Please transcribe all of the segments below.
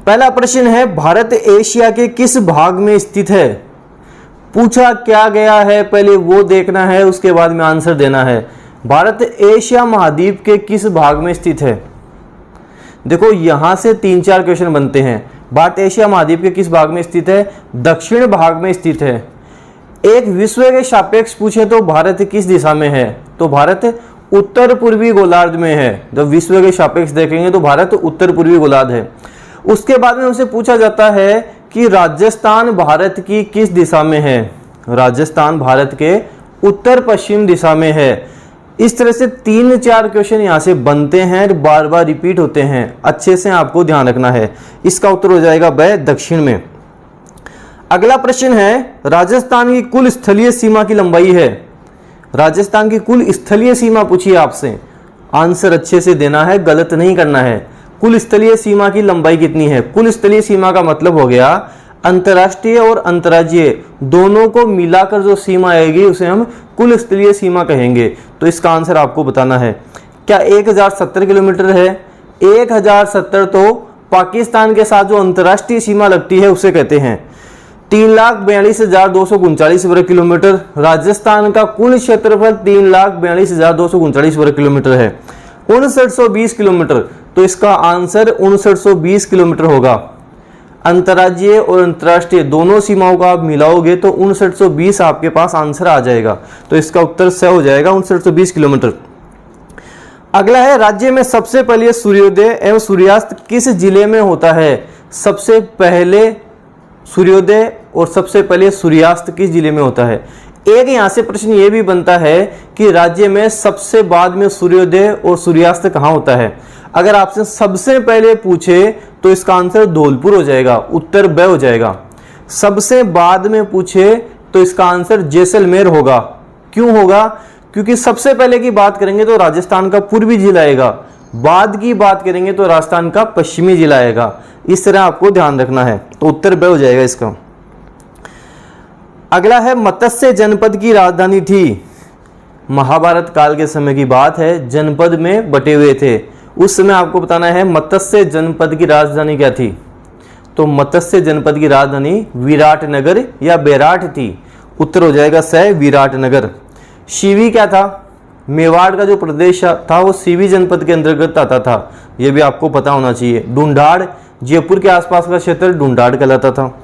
पहला प्रश्न है, भारत एशिया के किस भाग में स्थित है? पूछा क्या गया है पहले वो देखना है, उसके बाद में आंसर देना है। भारत एशिया महाद्वीप के किस भाग में स्थित है? देखो यहां से 3-4 क्वेश्चन बनते हैं। भारत एशिया महाद्वीप के किस भाग में स्थित है? दक्षिण भाग में स्थित है। एक विश्व के सापेक्ष पूछे तो भारत किस दिशा में है? तो भारत उत्तर पूर्वी गोलार्ध में है। जब विश्व के सापेक्ष देखेंगे तो भारत उत्तर पूर्वी गोलार्ध है। उसके बाद में उनसे पूछा जाता है कि राजस्थान भारत की किस दिशा में है? राजस्थान भारत के उत्तर पश्चिम दिशा में है। इस तरह से 3-4 क्वेश्चन यहाँ से बनते हैं और बार बार रिपीट होते हैं। अच्छे से आपको ध्यान रखना है। इसका उत्तर हो जाएगा ब, दक्षिण में। अगला प्रश्न है, राजस्थान की कुल स्थलीय सीमा की लंबाई है। राजस्थान की कुल स्थलीय सीमा पूछिए आपसे, आंसर अच्छे से देना है, गलत नहीं करना है। कुल स्थलीय सीमा की लंबाई कितनी है? कुल स्थलीय सीमा का मतलब हो गया अंतर्राष्ट्रीय और अंतर्राज्यीय दोनों को मिलाकर जो सीमा आएगी उसे हम कुल स्थलीय सीमा कहेंगे। तो इसका आंसर आपको बताना है। क्या 1070 किलोमीटर है? 1070 तो पाकिस्तान के साथ जो अंतर्राष्ट्रीय सीमा लगती है उसे कहते हैं। 3,42,239 वर्ग किलोमीटर। राजस्थान का कुल क्षेत्रफल 3,42,239 वर्ग किलोमीटर है। 5920 किलोमीटर, तो इसका आंसर 5920 किलोमीटर होगा। अंतर्राज्यीय और अंतर्राष्ट्रीय दोनों सीमाओं का आप मिलाओगे तो 5920 आपके पास आंसर आ जाएगा। तो इसका उत्तर स हो जाएगा 5920 किलोमीटर। अगला है, राज्य में सबसे पहले सूर्योदय एवं सूर्यास्त किस जिले में होता है? सबसे पहले सूर्योदय और सबसे पहले सूर्यास्त किस जिले में होता है? एक यहां से प्रश्न ये भी बनता है कि राज्य में सबसे बाद में सूर्योदय और सूर्यास्त कहां होता है? अगर आपसे सबसे पहले पूछे तो इसका आंसर धौलपुर हो जाएगा, उत्तर ब हो जाएगा। सबसे बाद में पूछे तो इसका आंसर जैसलमेर होगा। क्यों होगा? क्योंकि सबसे पहले की बात करेंगे तो राजस्थान का पूर्वी जिला आएगा, बाद की बात करेंगे तो राजस्थान का पश्चिमी जिला आएगा। इस तरह आपको ध्यान रखना है। तो उत्तर ब हो जाएगा इसका। अगला है, मत्स्य जनपद की राजधानी थी। महाभारत काल के समय की बात है, जनपद में बटे हुए थे। उस समय आपको बताना है मत्स्य जनपद की राजधानी क्या थी। तो मत्स्य जनपद की राजधानी विराटनगर या बेराट थी। उत्तर हो जाएगा स, विराटनगर। शिवी क्या था? मेवाड़ का जो प्रदेश था वो सीवी जनपद के अंतर्गत आता था। यह भी आपको पता होना चाहिए। ढूंढाड़ जयपुर के आसपास का क्षेत्र ढूंढाड़ कहलाता था।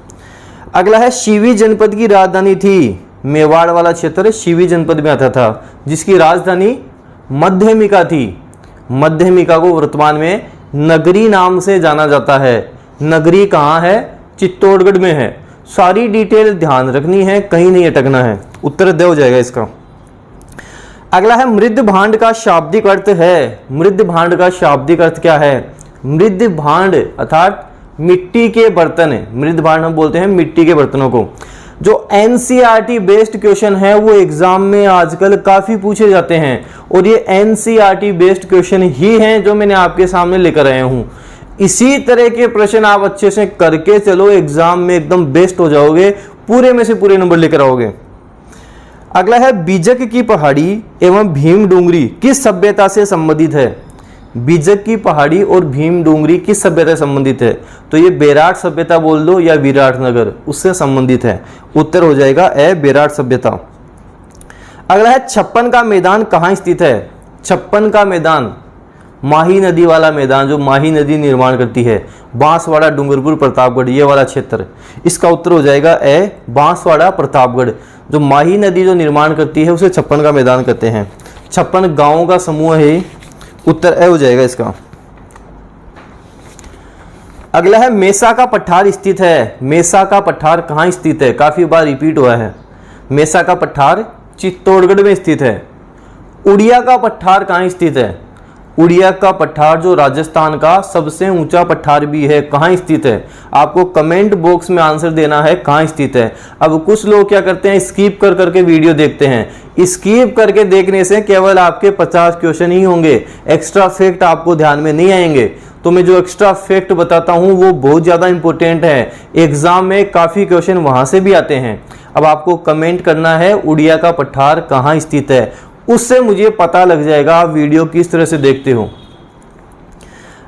अगला है, शिवी जनपद की राजधानी थी। मेवाड़ वाला क्षेत्र शिवी जनपद में आता था, जिसकी राजधानी मध्यमिका थी। मध्यमिका को वर्तमान में नगरी नाम से जाना जाता है। नगरी कहाँ है? चित्तौड़गढ़ में है। सारी डिटेल ध्यान रखनी है, कहीं नहीं अटकना है। उत्तर द हो जाएगा इसका। अगला है, मृद भांड का शाब्दिक अर्थ है। मृद भांड का शाब्दिक अर्थ क्या है? मृद भांड अर्थात मिट्टी के बर्तन। मृद भांड हम बोलते हैं मिट्टी के बर्तनों को। जो एनसीईआरटी बेस्ड क्वेश्चन है वो एग्जाम में आजकल काफी पूछे जाते हैं, और ये एनसीईआरटी बेस्ड क्वेश्चन ही हैं जो मैंने आपके सामने लेकर आया हूं। इसी तरह के प्रश्न आप अच्छे से करके चलो, एग्जाम में एकदम बेस्ट हो जाओगे, पूरे में से पूरे नंबर लेकर आओगे। अगला है, बीजक की पहाड़ी एवं भीम डूंगरी किस सभ्यता से संबंधित है? बीजक की पहाड़ी और भीम डूंगरी किस सभ्यता से संबंधित है? तो ये बेराट सभ्यता बोल दो या विराटनगर, उससे संबंधित है। उत्तर हो जाएगा ए, बेराट सभ्यता। अगला है, छप्पन का मैदान कहाँ स्थित है? छप्पन का मैदान माही नदी वाला मैदान, जो माही नदी निर्माण करती है, बांसवाड़ा, डूंगरपुर, प्रतापगढ़, ये वाला क्षेत्र। इसका उत्तर हो जाएगा ए, बांसवाड़ा, प्रतापगढ़। जो माही नदी जो निर्माण करती है उसे छप्पन का मैदान कहते हैं। 56 गांवों का समूह है। उत्तर ए हो जाएगा इसका। अगला है, मेसा का पठार स्थित है। मेसा का पठार कहाँ स्थित है? काफी बार रिपीट हुआ है। मेसा का पठार चित्तौड़गढ़ में स्थित है। उड़िया का पठार कहाँ स्थित है? उड़िया का पठार जो राजस्थान का सबसे ऊंचा पठार भी है, कहाँ स्थित है? आपको कमेंट बॉक्स में आंसर देना है कहाँ स्थित है। अब कुछ लोग क्या करते हैं, स्किप कर करके वीडियो देखते हैं। स्किप करके देखने से केवल आपके 50 क्वेश्चन ही होंगे, एक्स्ट्रा फैक्ट आपको ध्यान में नहीं आएंगे। तो मैं जो एक्स्ट्रा फैक्ट बताता हूँ वो बहुत ज़्यादा इंपॉर्टेंट है। एग्जाम में काफ़ी क्वेश्चन वहाँ से भी आते हैं। अब आपको कमेंट करना है उड़िया का पठार कहाँ स्थित है, उससे मुझे पता लग जाएगा आप वीडियो किस तरह से देखते हो।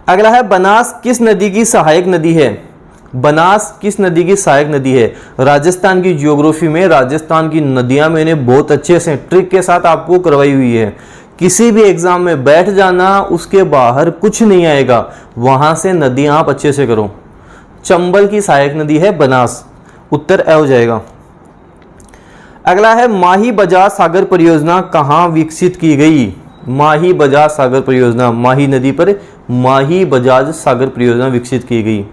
अगला है, बनास किस नदी की सहायक नदी है? बनास किस नदी की सहायक नदी है? राजस्थान की ज्योग्राफी में राजस्थान की नदियां मैंने बहुत अच्छे से ट्रिक के साथ आपको करवाई हुई है। किसी भी एग्जाम में बैठ जाना, उसके बाहर कुछ नहीं आएगा, वहां से नदियां आप अच्छे से करो। चंबल की सहायक नदी है बनास, उत्तर ए हो जाएगा। अगला है माही बजाज सागर परियोजना कहाँ विकसित की गई? माही बजाज सागर परियोजना, माही नदी पर माही बजाज सागर परियोजना विकसित की गई।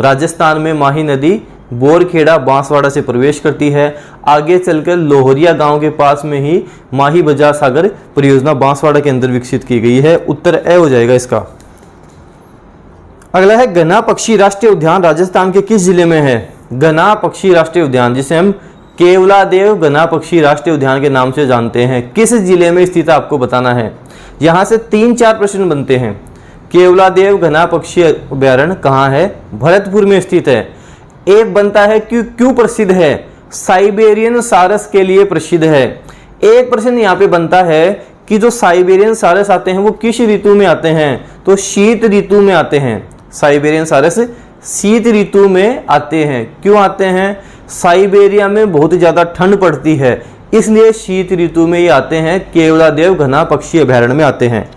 राजस्थान में माही नदी बोरखेड़ा बांसवाड़ा से प्रवेश करती है। आगे चलकर लोहरिया गांव के पास में ही माही बजाज सागर परियोजना बांसवाड़ा के अंदर विकसित की गई है, उत्तर ए हो जाएगा इसका। अगला है घना पक्षी राष्ट्रीय उद्यान राजस्थान के किस जिले में है? घना पक्षी राष्ट्रीय उद्यान, जिसे हम केवलादेव घना पक्षी राष्ट्रीय उद्यान के नाम से जानते हैं, किस जिले में स्थित है आपको बताना है। यहां से 3-4 प्रश्न बनते हैं। केवलादेव घना पक्षी अभ्यारण्य कहाँ है? भरतपुर में स्थित है। एक बनता है कि क्यों प्रसिद्ध है? साइबेरियन सारस के लिए प्रसिद्ध है। एक प्रश्न यहाँ पे बनता है कि जो साइबेरियन सारस आते हैं वो किस ऋतु में आते हैं? तो शीत ऋतु में आते हैं। साइबेरियन सारस शीत ऋतु में आते हैं। क्यों आते हैं? साइबेरिया में बहुत ज्यादा ठंड पड़ती है, इसलिए शीत ऋतु में ये आते हैं, केवलादेव घना पक्षी अभयारण्य में आते हैं।